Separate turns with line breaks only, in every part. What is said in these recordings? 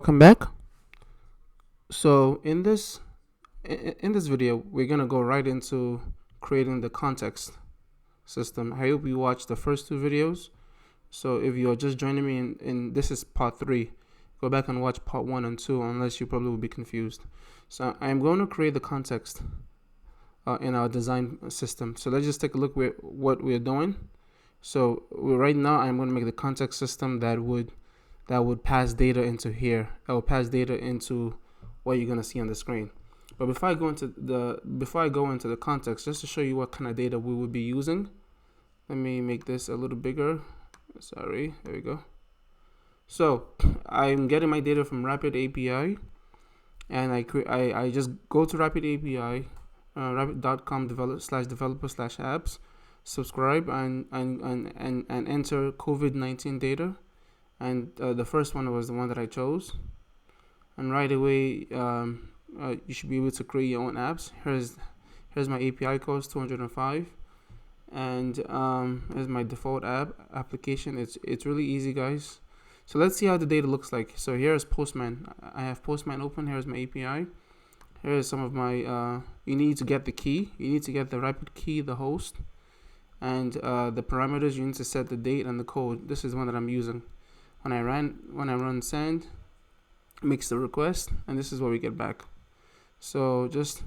Welcome back. So in this video, we're gonna go right into creating the context system. I hope you watched the first two videos. So if you are just joining me in this is part 3, go back and watch part 1 and 2, unless you probably will be confused. So I'm going to create the context in our design system. So let's just take a look at what we're doing. So right now I'm going to make the context system that would pass data into here. That will pass data into what you're gonna see on the screen. But before I go into the context, just to show you what kind of data we would be using, let me make this a little bigger. Sorry, there we go. So I'm getting my data from Rapid API, and I just go to Rapid API, rapid.com developer/apps, subscribe and enter COVID-19 data. And the first one was the one that I chose, and right away you should be able to create your own apps. Here's my API codes 205, and here's my default application. It's really easy, guys. So let's see how the data looks like. So here's Postman. I have Postman open. Here's my API. Here's some of my you need to get the key. You need to get the Rapid key, the host, and the parameters. You need to set the date and the code. This is the one that I'm using. When I run send, it makes the request, and this is what we get back. So just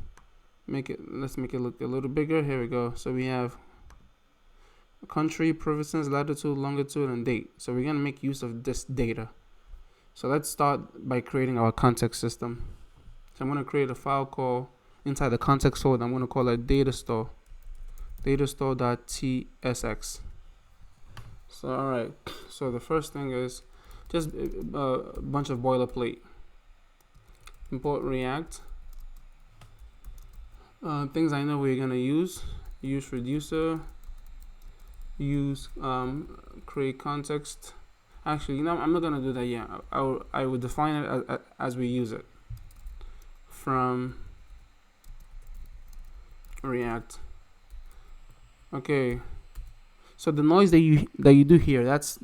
let's make it look a little bigger. Here we go. So we have country, provinces, latitude, longitude, and date. So we're gonna make use of this data. So let's start by creating our context system. So I'm gonna create a file call inside the context folder. I'm gonna call it datastore, datastore.tsx. So alright, so the first thing is just a bunch of boilerplate. Import React. Things I know we're gonna use reducer, use create context. Actually, I'm not gonna do that yet. I would define it as we use it from React. Okay. So the noise that you do here, that's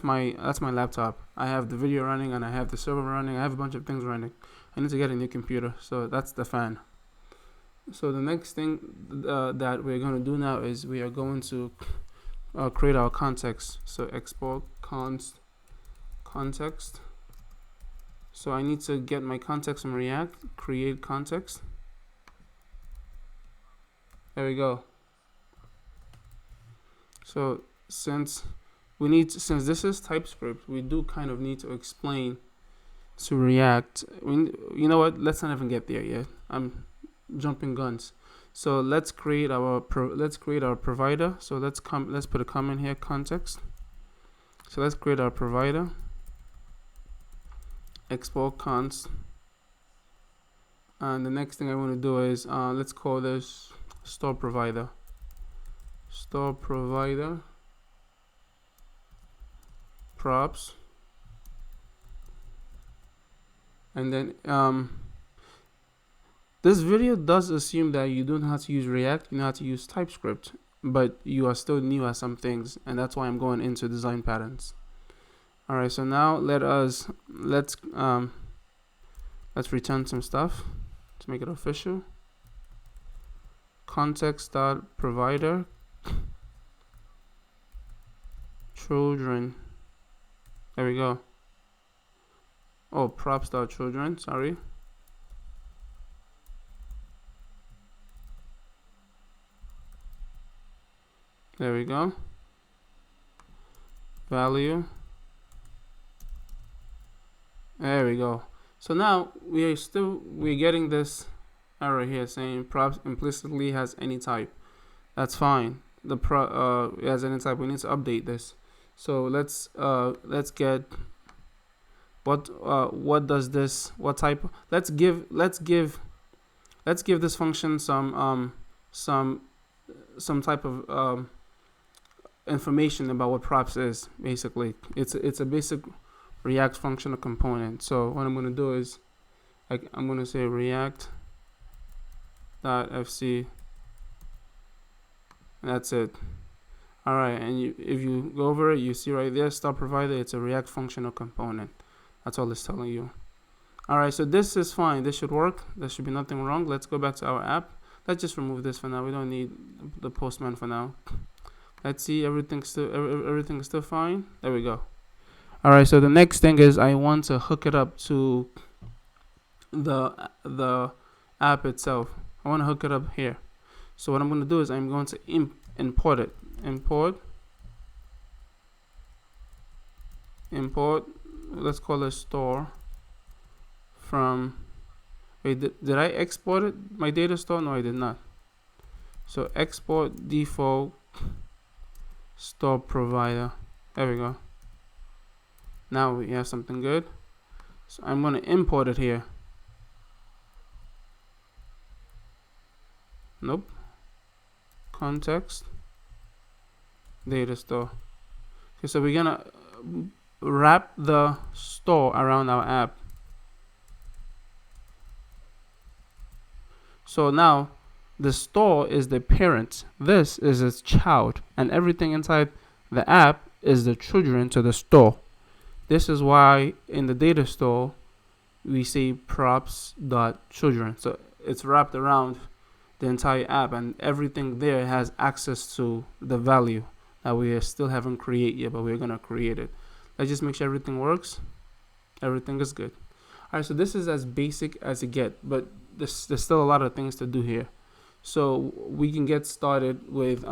my laptop. I have the video running and I have the server running. I have a bunch of things running. I need to get a new computer, so that's the fan. So the next thing that we're going to do now is we are going to create our context. So export context. So I need to get my context from React, create context. There we go. So since this is TypeScript, we do kind of need to explain to React. You know what? Let's not even get there yet. I'm jumping guns. So let's create our provider. So let's put a comment here, context. So let's create our provider. Export const. And the next thing I want to do is let's call this store provider. Store provider props, and then this video does assume that you don't know how to use React, you know how to use TypeScript, but you are still new at some things, and that's why I'm going into design patterns. All right, so now let's return some stuff to make it official. Context.provider children. There we go. Oh, props.children, sorry. There we go. Value. There we go. So now we're getting this error here saying props implicitly has any type. That's fine. The it has any type. We need to update this. So let's get what does this, what type. Let's give this function some type of information about what props is. Basically, it's a basic React functional component. So what I'm going to do is I'm going to say react.fc. That's it. All right, and if you go over it, you see right there, start provider. It's a React functional component. That's all it's telling you. All right, so this is fine. This should work. There should be nothing wrong. Let's go back to our app. Let's just remove this for now. We don't need the postman for now. Let's see, everything's still fine. There we go. All right, so the next thing is I want to hook it up to the app itself. I want to hook it up here. So what I'm going to do is I'm going to import it. Import. Let's call it store from. Wait, did I export it? My data store? No, I did not. So export default store provider. There we go. Now we have something good. So I'm going to import it here. Nope. Context. Data store. Okay, so we're going to wrap the store around our app. So now the store is the parent, this is its child, and everything inside the app is the children to the store. This is why in the data store we say props.children. So it's wrapped around the entire app, and everything there has access to the value that we still haven't created yet, but we're gonna create it. Let's just make sure everything works. Everything is good. All right, so this is as basic as it gets, but there's still a lot of things to do here. So we can get started with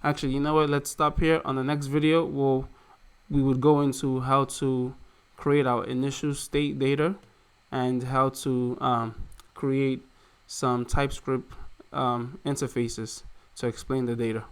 actually, you know what? Let's stop here. On the next video, we would go into how to create our initial state data and how to create some TypeScript interfaces to explain the data.